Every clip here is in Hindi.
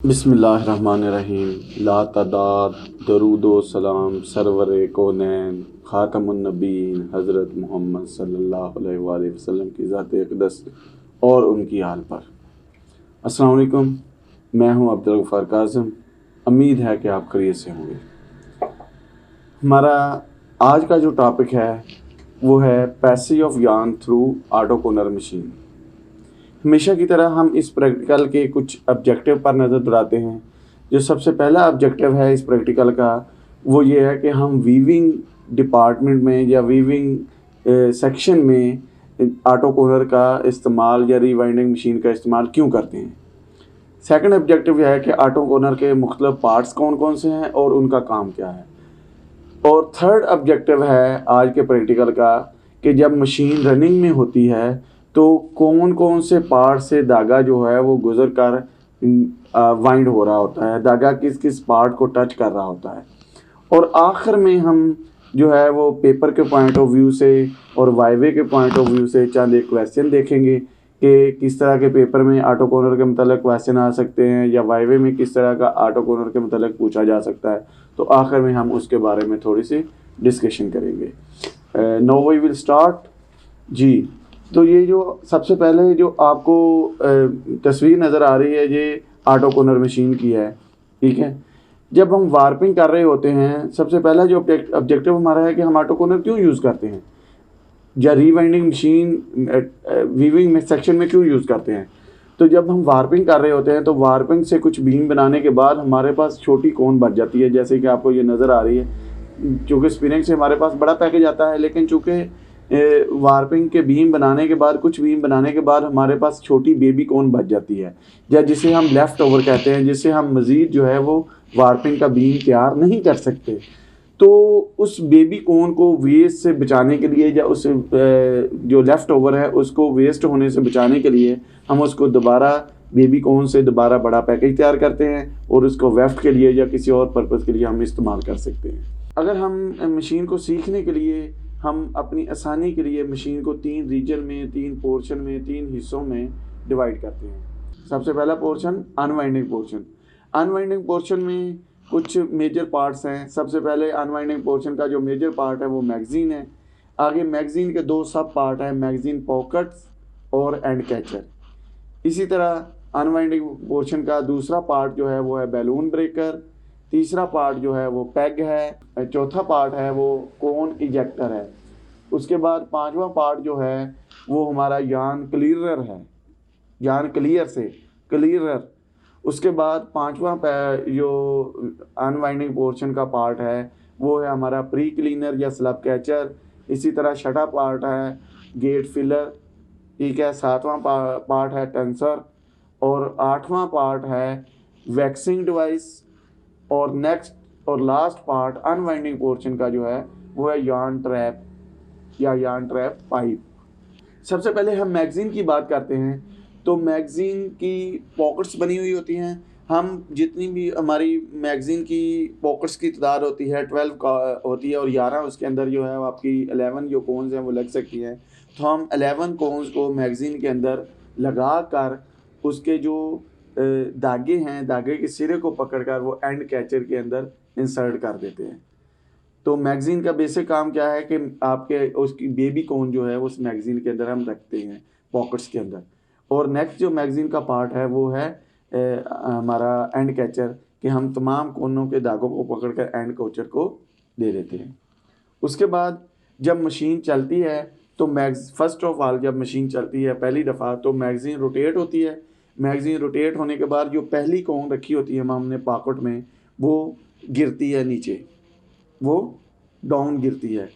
बिस्मिल्लाहिर्रहमानिर्रहीम। ला तादाद दरूदो सलाम सरवर कौनैन ख़ातमुन्नबीन हज़रत मोहम्मद सल्लल्लाहु अलैहि वसल्लम की ज़ात अक़दस और उनकी आल पर। अस्सलाम वालेकुम, मैं हूं अब्दुल गफ़ार काज़िम। उम्मीद है कि आप खैरियत से होंगे। हमारा आज का जो टॉपिक है वो है passage of yarn through auto Conor machine. हमेशा की तरह हम इस प्रैक्टिकल के कुछ ऑब्जेक्टिव पर नज़र दौड़ाते हैं। जो सबसे पहला ऑब्जेक्टिव है इस प्रैक्टिकल का वो ये है कि हम वीविंग डिपार्टमेंट में या वीविंग सेक्शन में ऑटो कोनर का इस्तेमाल या रीवाइंडिंग मशीन का इस्तेमाल क्यों करते हैं। सेकंड ऑब्जेक्टिव यह है कि ऑटो कोनर के मुख्तलिफ पार्ट्स कौन कौन से हैं और उनका काम क्या है। और थर्ड ऑब्जेक्टिव है आज के प्रैक्टिकल का कि जब मशीन रनिंग में होती है तो कौन कौन से पार्ट से धागा जो है वो गुजर कर वाइंड हो रहा होता है, धागा किस किस पार्ट को टच कर रहा होता है। और आखिर में हम जो है वो पेपर के पॉइंट ऑफ व्यू से और वाइवे के पॉइंट ऑफ व्यू से चंद एक क्वेश्चन देखेंगे कि किस तरह के पेपर में ऑटो कोनर के मतलब क्वेश्चन आ सकते हैं या वाइवे में किस तरह का ऑटो कोनर के मतलब पूछा जा सकता है। तो आखिर में हम उसके बारे में थोड़ी सी डिस्कशन करेंगे। नाउ वी विल स्टार्ट जी। तो ये जो सबसे पहले जो आपको तस्वीर नज़र आ रही है ये ऑटो कोनर मशीन की है, ठीक है। जब हम वार्पिंग कर रहे होते हैं सबसे पहला जो ऑब्जेक्टिव हमारा है कि हम ऑटो कोनर क्यों यूज़ करते हैं या रीवाइंडिंग मशीन वीविंग में सेक्शन में क्यों यूज़ करते हैं। तो जब हम वार्पिंग कर रहे होते हैं तो वार्पिंग से कुछ बीम बनाने के बाद हमारे पास छोटी कोन बच जाती है, जैसे कि आपको ये नज़र आ रही है। चूँकि स्पिनिंग से हमारे पास बड़ा पैकेज आता है, लेकिन चूँकि वार्पिंग के बीम बनाने के बाद कुछ बीम बनाने के बाद हमारे पास छोटी बेबी कोन बच जाती है या जिसे हम लेफ़्ट ओवर कहते हैं, जिससे हम मज़ीद जो है वो वार्पिंग का बीम तैयार नहीं कर सकते। तो उस बेबी कोन को वेस्ट से बचाने के लिए या उस जो लेफ़्ट ओवर है उसको वेस्ट होने से बचाने के लिए हम उसको दोबारा बेबी कोन से दोबारा बड़ा पैकेज तैयार करते हैं और उसको वेफ्ट के लिए या किसी और पर्पज़ के लिए हम इस्तेमाल कर सकते हैं। अगर हम मशीन को सीखने के लिए हम अपनी आसानी के लिए मशीन को 3 रीजन में, 3 पोर्शन में, 3 हिस्सों में डिवाइड करते हैं। सबसे पहला portion unwinding portion. Unwinding portion में कुछ मेजर पार्ट्स हैं। सबसे पहले अनवाइंडिंग पोर्शन का जो मेजर पार्ट है वो मैगज़ीन है। आगे मैगज़ीन के 2 सब पार्ट हैं, मैगज़ीन पॉकेट्स और एंड कैचर। इसी तरह अनवाइंडिंग पोर्शन का दूसरा पार्ट जो है वो है बैलून ब्रेकर। तीसरा पार्ट जो है वो पैग है। चौथा पार्ट है वो कोन इजेक्टर है। उसके बाद पांचवा पार्ट जो है वो हमारा यार्न क्लियरर है, यार्न क्लियर से क्लियरर। उसके बाद पांचवा जो अनवाइंडिंग पोर्शन का पार्ट है वो है हमारा प्री क्लीनर या स्लब कैचर। इसी तरह छठा पार्ट है गेट फिलर, ठीक है। सातवां पार्ट है टेंसर और आठवां पार्ट है वैक्सिंग डिवाइस। और नेक्स्ट और लास्ट पार्ट अनवाइंडिंग पोर्शन का जो है वो है यार्न ट्रैप या यार्न ट्रैप पाइप। सबसे पहले हम मैगज़ीन की बात करते हैं। तो मैगज़ीन की पॉकेट्स बनी हुई होती हैं। हम जितनी भी हमारी मैगज़ीन की पॉकेट्स की तादाद होती है 12 का होती है और 11 उसके अंदर जो है वो आपकी 11 जो कोन्स हैं वो लग सकती हैं। तो हम 11 कोन्स को मैगज़ीन के अंदर लगा कर उसके जो धागे हैं, धागे के सिरे को पकड़कर वो एंड कैचर के अंदर इंसर्ट कर देते हैं। तो मैगज़ीन का बेसिक काम क्या है कि आपके उसकी बेबी कोन जो है उस मैगज़ीन के अंदर हम रखते हैं पॉकेट्स के अंदर। और नेक्स्ट जो मैगज़ीन का पार्ट है वो है हमारा एंड कैचर, कि हम तमाम कोनों के धागों को पकड़कर एंड कैचर को दे देते हैं। उसके बाद जब मशीन चलती है तो फर्स्ट ऑफ ऑल जब मशीन चलती है पहली दफ़ा तो मैगज़ीन रोटेट होती है। मैगज़ीन रोटेट होने के बाद जो पहली कोन रखी होती है हमने पॉकेट में वो गिरती है नीचे, वो डाउन गिरती है।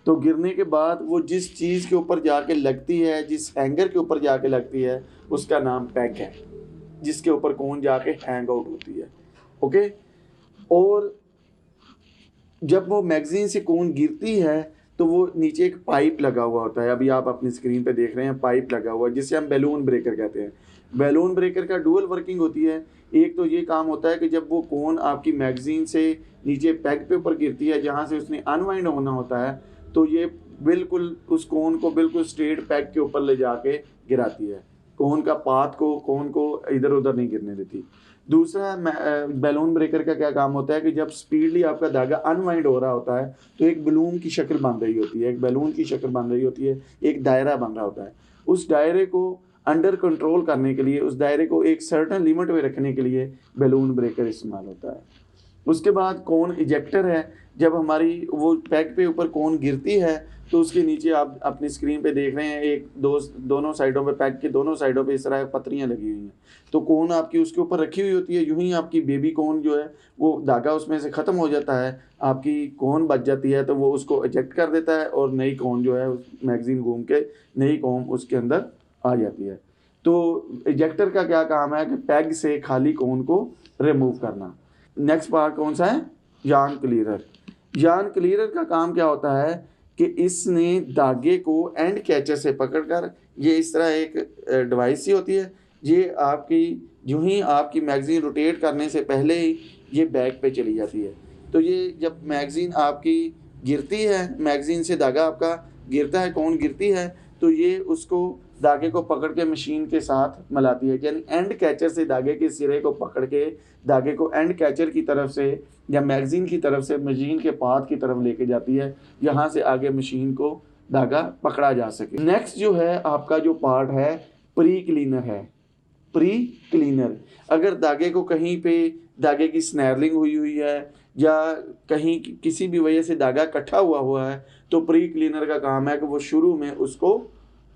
तो गिरने के बाद वो जिस चीज़ के ऊपर जाके लगती है, जिस हैंगर के ऊपर जाके लगती है उसका नाम पैग है, जिसके ऊपर कोन जाके हैंग आउट होती है। ओके। और जब वो मैगज़ीन से कोन गिरती है तो वो नीचे एक पाइप लगा हुआ होता है। अभी आप अपनी स्क्रीन पे देख रहे हैं पाइप लगा हुआ है जिसे हम बैलून ब्रेकर कहते हैं। बैलून ब्रेकर का डुअल वर्किंग होती है। एक तो ये काम होता है कि जब वो कोन आपकी मैगज़ीन से नीचे पैग पे ऊपर गिरती है जहाँ से उसने अनवाइंड होना होता है तो ये बिल्कुल उस कोन को बिल्कुल स्ट्रेट पैग के ऊपर ले जाके गिराती है। कोन का पाथ को, कोन को इधर उधर नहीं गिरने देती। दूसरा बैलून ब्रेकर का क्या काम होता है कि जब स्पीडली आपका धागा अनवाइंड हो रहा होता है तो एक बलून की शक्ल बन रही होती है, एक बैलून की शक्ल बन रही होती है, एक दायरा बन रहा होता है। उस दायरे को अंडर कंट्रोल करने के लिए, उस दायरे को एक सर्टेन लिमिट में रखने के लिए बैलून ब्रेकर इस्तेमाल होता है। उसके बाद कोन इजेक्टर है, जब हमारी वो पैक पे ऊपर कोन गिरती है तो उसके नीचे आप अपनी स्क्रीन पे देख रहे हैं एक दोनों साइडों पे, पैक के दोनों साइडों पे इस तरह पतरियाँ लगी हुई हैं। तो कोन आपकी उसके ऊपर रखी हुई होती है, यूं ही आपकी बेबी कोन जो है वो धागा उसमें से ख़त्म हो जाता है, आपकी कोन बच जाती है, तो वो उसको इजेक्ट कर देता है और नई कोन जो है उस मैगज़ीन घूम के नई कोन उसके अंदर आ जाती है। तो इजेक्टर का क्या काम है कि पैग से खाली कोन को रिमूव करना। नेक्स्ट पार्ट कौन सा है? Yarn clearer. यार्न क्लियरर का काम क्या होता है कि इसने धागे को एंड कैचर से पकड़कर, ये इस तरह एक डिवाइस ही होती है, ये आपकी यूं ही आपकी मैगज़ीन रोटेट करने से पहले ही ये बैक पे चली जाती है। तो ये जब मैगज़ीन आपकी गिरती है, मैगज़ीन से धागा आपका गिरता है, कोन गिरती है, तो ये उसको धागे को पकड़ के मशीन के साथ मिलाती है, यानी एंड कैचर से धागे के सिरे को पकड़ के धागे को एंड कैचर की तरफ से या मैगज़ीन की तरफ से मशीन के पाथ की तरफ लेके जाती है, यहाँ से आगे मशीन को धागा पकड़ा जा सके। नेक्स्ट जो है आपका जो पार्ट है प्री क्लीनर है। प्री क्लीनर, अगर धागे को कहीं पे धागे की स्नैरलिंग हुई है या कहीं किसी भी वजह से धागा इकट्ठा हुआ है तो प्री क्लीनर का काम है कि वो शुरू में उसको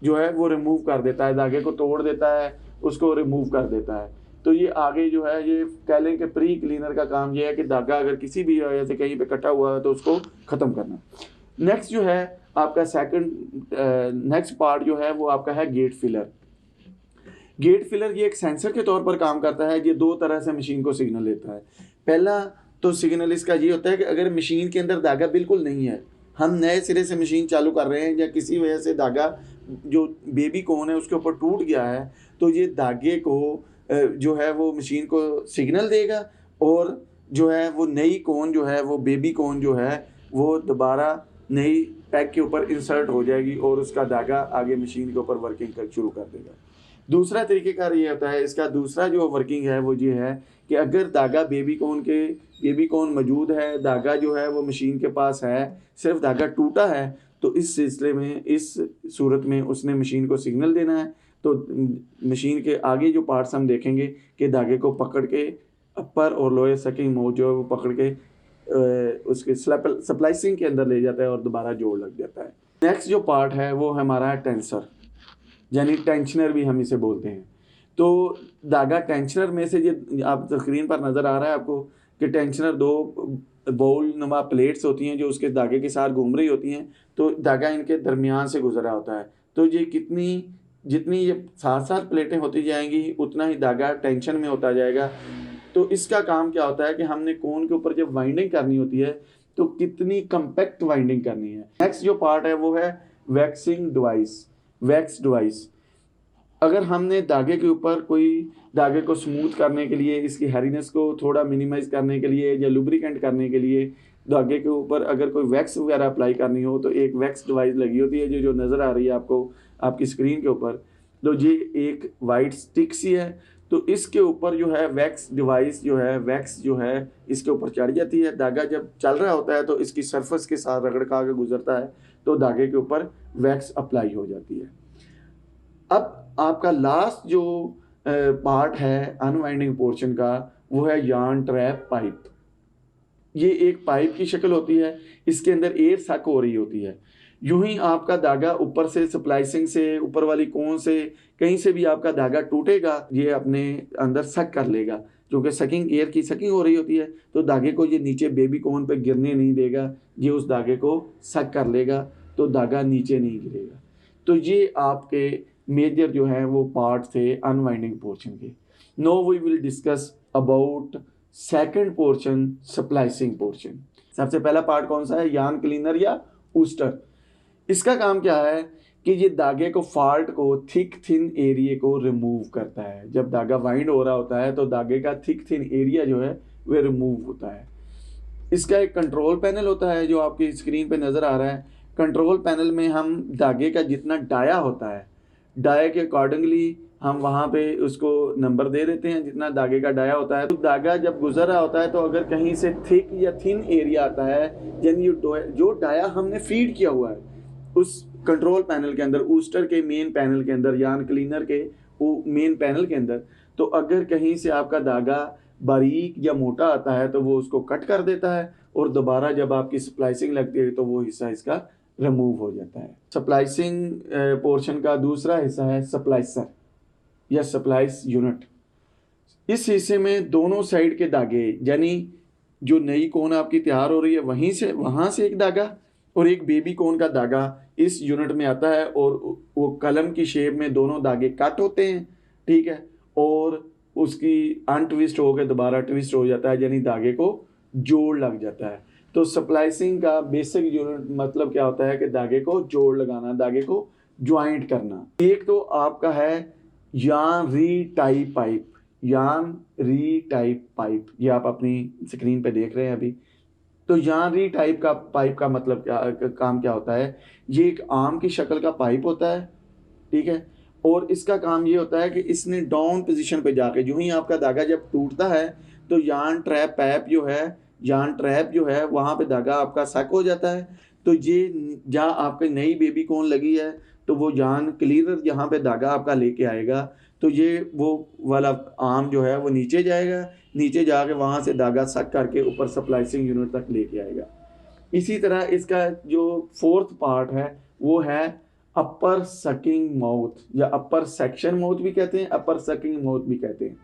जो है वो रिमूव कर देता है, धागे को तोड़ देता है, उसको रिमूव कर देता है। तो ये आगे जो है ये कह लें कि प्री क्लीनर का काम ये है कि धागा अगर किसी भी वजह से कहीं पे इकट्ठा हुआ है तो उसको ख़त्म करना। नेक्स्ट जो है आपका नेक्स्ट पार्ट जो है वो आपका है गेट फिलर। गेट फिलर ये एक सेंसर के तौर पर काम करता है। ये दो तरह से मशीन को सिग्नल देता है। पहला तो सिग्नल इसका ये होता है कि अगर मशीन के अंदर धागा बिल्कुल नहीं है, हम नए सिरे से मशीन चालू कर रहे हैं या किसी वजह से धागा जो बेबी कोन है उसके ऊपर टूट गया है, तो ये धागे को जो है वो मशीन को सिग्नल देगा और जो है वो नई कोन जो है वो बेबी कोन जो है वो दोबारा नई पैक के ऊपर इंसर्ट हो जाएगी और उसका धागा आगे मशीन के ऊपर वर्किंग कर शुरू कर देगा। दूसरा तरीक़ेकार ये होता है, इसका दूसरा जो वर्किंग है वो ये है कि अगर धागा बेबी कोन मौजूद है, धागा जो है वो मशीन के पास है, सिर्फ धागा टूटा है, तो इस सिलसिले में, इस सूरत में उसने मशीन को सिग्नल देना है। तो मशीन के आगे जो पार्ट्स हम देखेंगे कि धागे को पकड़ के अपर और लोअर सकिंग मोड जो है वो पकड़ के उसके स्प्लाइसिंग के अंदर ले जाता है और दोबारा जोड़ लग जाता है। नेक्स्ट जो पार्ट है वो हमारा है टेंसर, यानी टेंशनर भी हम इसे बोलते हैं। तो धागा टेंशनर में से, ये आप स्क्रीन पर नज़र आ रहा है आपको कि टेंशनर दो बोल नुमा प्लेट्स होती हैं जो उसके धागे के साथ घूम रही होती हैं, तो धागा इनके दरमियान से गुजरा होता है। तो ये जितनी ये साथ साथ प्लेटें होती जाएंगी उतना ही धागा टेंशन में होता जाएगा। तो इसका काम क्या होता है कि हमने कोन के ऊपर जब वाइंडिंग करनी होती है तो कितनी कम्पैक्ट वाइंडिंग करनी है। नेक्स्ट जो पार्ट है वो है वैक्सिंग डिवाइस, वैक्स डिवाइस। अगर हमने धागे के ऊपर कोई धागे को स्मूथ करने के लिए, इसकी हैरीनेस को थोड़ा मिनिमाइज़ करने के लिए या लुब्रिकेंट करने के लिए धागे के ऊपर अगर कोई वैक्स वगैरह अप्लाई करनी हो तो एक वैक्स डिवाइस लगी होती है जो नज़र आ रही है आपको आपकी स्क्रीन के ऊपर। तो ये एक वाइट स्टिक सी है, तो इसके ऊपर जो है वैक्स डिवाइस जो है, वैक्स जो है इसके ऊपर चढ़ जाती है। धागा जब चल रहा होता है तो इसकी सरफेस के साथ रगड़ खा के गुजरता है तो धागे के ऊपर वैक्स अप्लाई हो जाती है। अब आपका लास्ट जो पार्ट है अनवाइंडिंग पोर्शन का वो है यार्न ट्रैप पाइप। ये एक पाइप की शक्ल होती है, इसके अंदर एयर सक हो रही होती है। यूं ही आपका धागा ऊपर से स्प्लाइसिंग से, ऊपर वाली कोन से कहीं से भी आपका धागा टूटेगा, ये अपने अंदर सक कर लेगा, क्योंकि सकिंग एयर की सकिंग हो रही होती है। तो धागे को ये नीचे बेबी कोन पे गिरने नहीं देगा, ये उस धागे को सक कर लेगा तो धागा नीचे नहीं गिरेगा। तो ये आपके मेजर जो है वो पार्ट थे अनवाइंडिंग पोर्शन के। No we will discuss about second portion, splicing portion. सबसे पहला पार्ट कौन सा है? यार्न क्लीनर या ऊस्टर। इसका काम क्या है कि ये धागे को, फॉल्ट को, थिक थिन एरिया को रिमूव करता है। जब धागा वाइंड हो रहा होता है तो धागे का थिक थिन एरिया जो है वह रिमूव होता है। इसका एक कंट्रोल पैनल होता है जो आपकी स्क्रीन पे नज़र आ रहा है। कंट्रोल पैनल में हम धागे का जितना डाया होता है, डाया के अकॉर्डिंगली हम वहाँ पे उसको नंबर दे देते हैं जितना धागे का डाया होता है। तो धागा जब गुजर रहा होता है तो अगर कहीं से थिक या थिन एरिया आता है, यानी जो डाया हमने फीड किया हुआ है उस कंट्रोल पैनल के अंदर, ऊस्टर के मेन पैनल के अंदर, यान क्लीनर के मेन पैनल के अंदर, तो अगर कहीं से आपका धागा बारीक या मोटा आता है तो वो उसको कट कर देता है और दोबारा जब आपकी स्प्लाइसिंग लगती है तो वो हिस्सा इसका रिमूव हो जाता है। स्प्लाइसिंग पोर्शन का दूसरा हिस्सा है स्प्लाइसर या स्प्लाइस यूनिट। इस हिस्से में दोनों साइड के धागे, यानी जो नई कोन आपकी तैयार हो रही है वहाँ से एक धागा और एक बेबी कोन का धागा इस यूनिट में आता है और वो कलम की शेप में दोनों धागे कट होते हैं, ठीक है, और उसकी अनट्विस्ट होकर दोबारा ट्विस्ट हो जाता है, यानी धागे को जोड़ लग जाता है। तो स्प्लाइसिंग का बेसिक यूनिट मतलब क्या होता है कि धागे को जोड़ लगाना, धागे को ज्वाइंट करना। एक तो आपका है यान री टाइप पाइप, यान री टाइप पाइप, ये आप अपनी स्क्रीन पे देख रहे हैं अभी। तो यान री टाइप का पाइप का मतलब काम क्या होता है, ये एक आर्म की शक्ल का पाइप होता है, ठीक है, और इसका काम ये होता है कि इसने डाउन पोजीशन पे जाके जो ही आपका धागा जब टूटता है तो यान ट्रैप जो है वहाँ पे धागा आपका सक हो जाता है। तो ये जहाँ आपकी नई बेबी कौन लगी है तो वो यान क्लीनर यहाँ पे धागा आपका लेके आएगा, तो ये वो वाला आर्म जो है वो नीचे जाएगा, नीचे जाके वहाँ से धागा सक करके ऊपर स्प्लाइसिंग यूनिट तक लेके आएगा। इसी तरह इसका जो फोर्थ पार्ट है वो है अपर सकिंग माउथ या अपर सेक्शन माउथ भी कहते हैं, अपर सकिंग माउथ भी कहते हैं।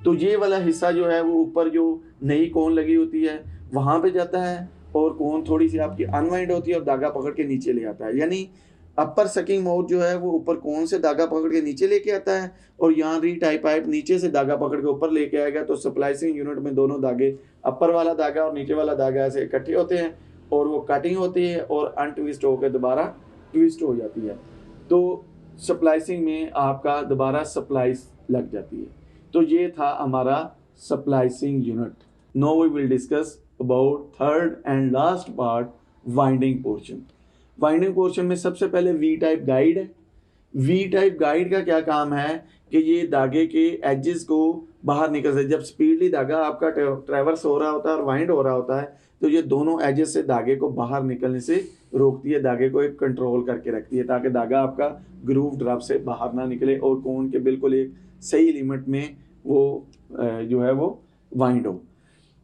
तो ये वाला हिस्सा जो है वो ऊपर जो नई कोन लगी होती है वहाँ पे जाता है और कोन थोड़ी सी आपकी अनवाइंड होती है और धागा पकड़ के नीचे ले आता है, यानी अपर सकिंग माउथ जो है वो ऊपर कोन से धागा पकड़ के नीचे लेके आता है और यहाँ री टाइप पाइप नीचे से धागा पकड़ के ऊपर लेके आएगा। तो स्प्लाइसिंग यूनिट में दोनों धागे, अपर वाला धागा और नीचे वाला धागा ऐसे इकट्ठे होते हैं और वो कटिंग होती है और अनट्विस्ट होकर दोबारा ट्विस्ट हो जाती है। तो स्प्लाइसिंग में आपका दोबारा स्प्लाइस लग जाती है। तो ये था हमारा splicing unit. Now we will discuss about third and last part, winding portion. Winding portion में सबसे पहले वी टाइप गाइड है। वी टाइप गाइड का क्या काम है कि ये धागे के एजेस को बाहर निकल से, जब स्पीडली धागा आपका ट्रैवर्स हो रहा होता है और वाइंड हो रहा होता है तो ये दोनों एजेस से धागे को बाहर निकलने से रोकती है, धागे को एक कंट्रोल करके रखती है ताकि धागा आपका ग्रूव ड्रॉप से बाहर ना निकले और कोन के बिल्कुल एक सही लिमिट में वो जो है वो वाइंड हो।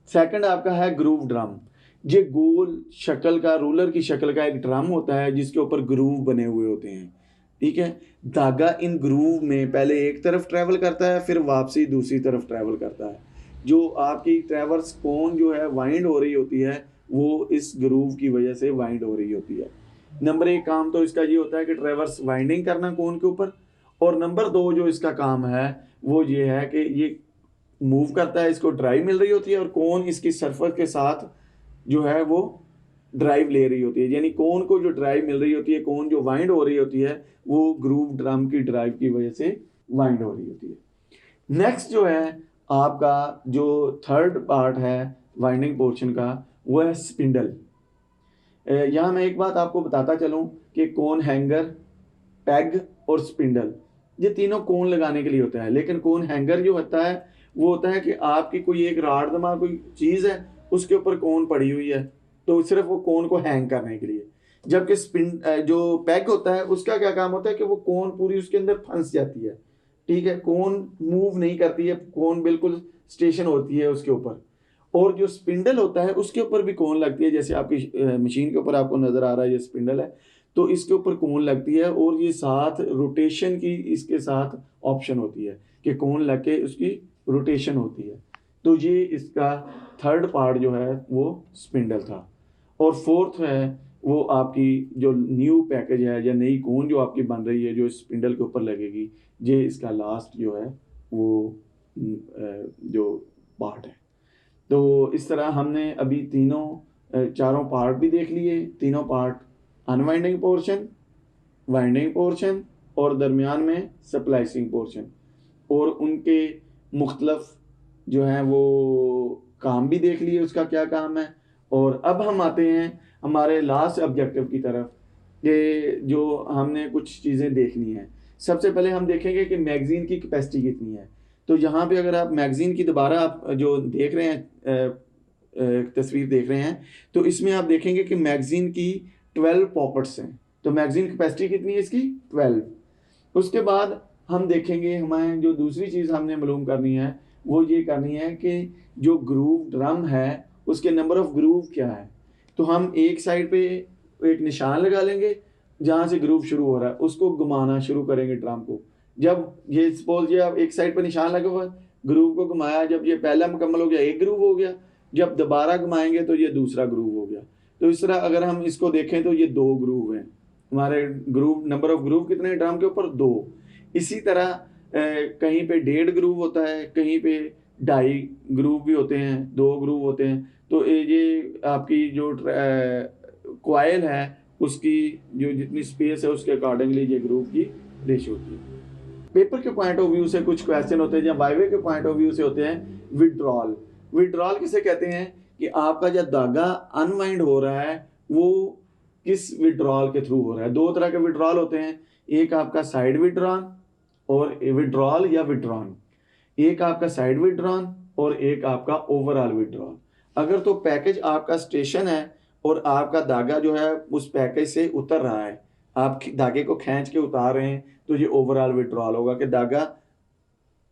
सेकंड आपका है ग्रूव ड्रम। ये गोल शक्ल का, रूलर की शक्ल का एक ड्रम होता है जिसके ऊपर ग्रूव बने हुए होते हैं, ठीक है। धागा इन ग्रूव में पहले एक तरफ ट्रैवल करता है फिर वापसी दूसरी तरफ ट्रैवल करता है। जो आपकी ट्रैवर्स कोन जो है वाइंड हो रही होती है वो इस ग्रूव की वजह से वाइंड हो रही होती है। नंबर एक काम तो इसका ये होता है कि ट्रैवर्स वाइंडिंग करना कोन के ऊपर, और नंबर दो जो इसका काम है वो ये है कि ये मूव करता है, इसको ड्राइव मिल रही होती है और कोन इसकी सरफेस के साथ जो है वो ड्राइव ले रही होती है, यानी कोन को जो ड्राइव मिल रही होती है, कोन जो वाइंड हो रही होती है वो ग्रूव ड्रम की ड्राइव की वजह से वाइंड हो रही होती है। नेक्स्ट जो है आपका जो थर्ड पार्ट है वाइंडिंग पोर्शन का वो है स्पिंडल। यहाँ मैं एक बात आपको बताता चलूँ कि कोन हैंगर, पैग और स्पिंडल ये तीनों कोन लगाने के लिए होता है, लेकिन कोन हैंगर जो होता है वो होता है कि आपकी कोई एक राडदमा कोई चीज़ है उसके ऊपर कोन पड़ी हुई है तो सिर्फ वो कोन को हैंग करने के लिए, जबकि जो पैग होता है उसका क्या काम होता है कि वो कोन पूरी उसके अंदर फंस जाती है, ठीक है, कोन मूव नहीं करती है, कोन बिल्कुल स्टेशन होती है उसके ऊपर। और जो स्पिंडल होता है उसके ऊपर भी कोन लगती है, जैसे आपकी मशीन के ऊपर आपको नज़र आ रहा है ये स्पिंडल है तो इसके ऊपर कोन लगती है और ये साथ रोटेशन की इसके साथ ऑप्शन होती है कि कोन लग के उसकी रोटेशन होती है। तो ये इसका थर्ड पार्ट जो है वो स्पिंडल था। और फोर्थ है वो आपकी जो न्यू पैकेज है या नई कोन जो आपकी बन रही है जो स्पिंडल के ऊपर लगेगी, ये इसका लास्ट जो है वो जो पार्ट है। तो इस तरह हमने अभी चारों पार्ट भी देख लिए, तीनों part, unwinding portion, winding portion और दरमियान में स्प्लाइसिंग पोर्शन, और उनके मुख्तलफ जो हैं वो काम भी देख लिए उसका क्या काम है। और अब हम आते हैं हमारे लास्ट ऑब्जेक्टिव की तरफ कि जो हमने कुछ चीज़ें देखनी हैं। सबसे पहले हम देखेंगे कि मैगज़ीन की कैपेसिटी कितनी है। तो यहाँ पे अगर आप मैगज़ीन की दोबारा आप जो देख रहे हैं तस्वीर देख रहे हैं, तो इसमें आप देखेंगे कि मैगज़ीन की 12 पॉकेट्स हैं। तो मैगज़ीन कैपेसिटी कितनी है इसकी? 12। उसके बाद हम देखेंगे, हमें जो दूसरी चीज़ हमने मालूम करनी है वो ये करनी है कि जो ग्रूव ड्रम है उसके नंबर ऑफ़ ग्रूव क्या है। तो हम एक साइड पे एक निशान लगा लेंगे जहाँ से ग्रूव शुरू हो रहा है, उसको घुमाना शुरू करेंगे ड्रम को। जब ये सपोज ये आप एक साइड पे निशान लगा हुआ है, ग्रूव को घुमाया, जब ये पहला मुकम्मल हो गया एक ग्रूव हो गया, जब दोबारा घुमाएंगे तो ये दूसरा ग्रूव हो गया। तो इस तरह अगर हम इसको देखें तो ये 2 ग्रूव हैं हमारे। ग्रूव नंबर ऑफ ग्रूव कितने हैं ड्रम के ऊपर? 2। इसी तरह कहीं पे 1.5 ग्रूव होता है, कहीं पे 2.5 ग्रूव भी होते हैं, 2 ग्रूव होते हैं। तो ये आपकी जो कॉइल है उसकी जो जितनी स्पेस है उसके अकॉर्डिंगली ये ग्रूव की रेशियो होती है। पेपर के पॉइंट ऑफ व्यू से कुछ क्वेश्चन होते हैं, या वाईवे के पॉइंट ऑफ व्यू से होते हैं विड्रॉल। विड्रॉल किसे कहते हैं कि आपका जो धागा अनवाइंड हो रहा है वो किस विड्रॉल के थ्रू हो रहा है। 2 तरह के विड्रॉल होते हैं, एक आपका साइड विड्रॉन और विड्रॉल या विड्रॉन, एक आपका साइड विड्रॉन और एक आपका ओवरऑल विड्रॉल। अगर तो पैकेज आपका स्टेशन है और आपका धागा जो है उस पैकेज से उतर रहा है, आप धागे को खींच के उतार रहे हैं, तो ये ओवरऑल विड्रॉल होगा कि धागा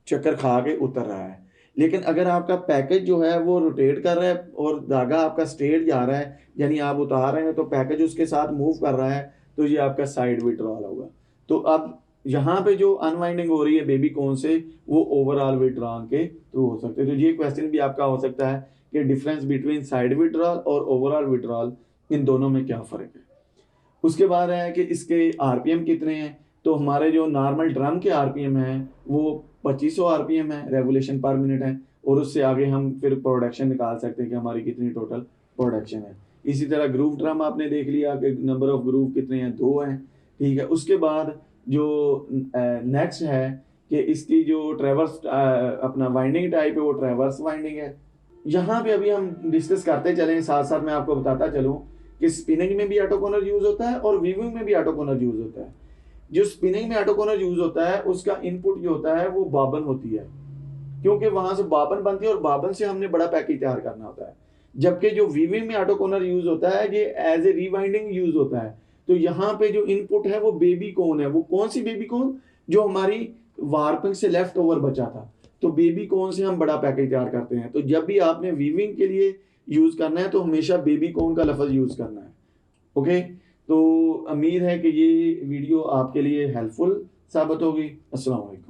चक्कर खा के उतर रहा है। लेकिन अगर आपका पैकेज जो है वो रोटेट कर रहा है और धागा आपका स्ट्रेट जा रहा है, यानी आप उतार रहे हैं तो पैकेज उसके साथ मूव कर रहा है, तो ये आपका साइड विड्रॉल होगा। तो अब यहाँ पे जो अनवाइंडिंग हो रही है बेबी कोन से, वो ओवरऑल विड्रॉल के थ्रू हो सकते हैं। तो ये क्वेश्चन भी आपका हो सकता है कि डिफरेंस बिटवीन साइड विड्रॉल और ओवरऑल विड्रॉल, इन दोनों में क्या फ़र्क है। उसके बाद है कि इसके आरपीएम कितने हैं। तो हमारे जो नॉर्मल ड्रम के आरपीएम हैं वो 2500 आरपीएम है, रेवोल्यूशन पर मिनट है, और उससे आगे हम फिर प्रोडक्शन निकाल सकते हैं कि हमारी कितनी टोटल प्रोडक्शन है। इसी तरह ग्रूव ड्रम आपने देख लिया कि नंबर ऑफ ग्रूव कितने हैं, 2 हैं, ठीक है। उसके बाद जो नेक्स्ट है कि इसकी जो ट्रेवर्स अपना वाइंडिंग टाइप है वो ट्रेवर्स वाइंडिंग है। यहाँ पे अभी हम डिस्कस करते चलें, साथ साथ मैं आपको बताता चलूँ कि स्पिनिंग में भी ऑटो कॉर्नर यूज होता है और वीविंग में भी ऑटो कॉर्नर यूज होता है। जो स्पिनिंग में ऑटो कॉर्नर यूज होता है उसका इनपुट जो होता है वो बाबन होती है, क्योंकि वहां से बाबन बनती है और बाबन से हमने बड़ा पैकेज तैयार करना होता है। जबकि जो वीविंग में ऑटो कॉर्नर यूज होता है ये एज ए रीवाइंडिंग यूज होता है। तो यहाँ पे जो इनपुट है वो बेबी कोन है। वो कौन सी बेबी कोन? जो हमारी वार्पिंग से लेफ्ट ओवर बचा था। तो बेबी कोन से हम बड़ा पैकेज तैयार करते हैं। तो जब भी आपने वीविंग के लिए यूज करना है तो हमेशा बेबी कोन का लफ्ज यूज करना है। ओके, तो उम्मीद है कि ये वीडियो आपके लिए हेल्पफुल साबित होगी। अस्सलाम वालेकुम।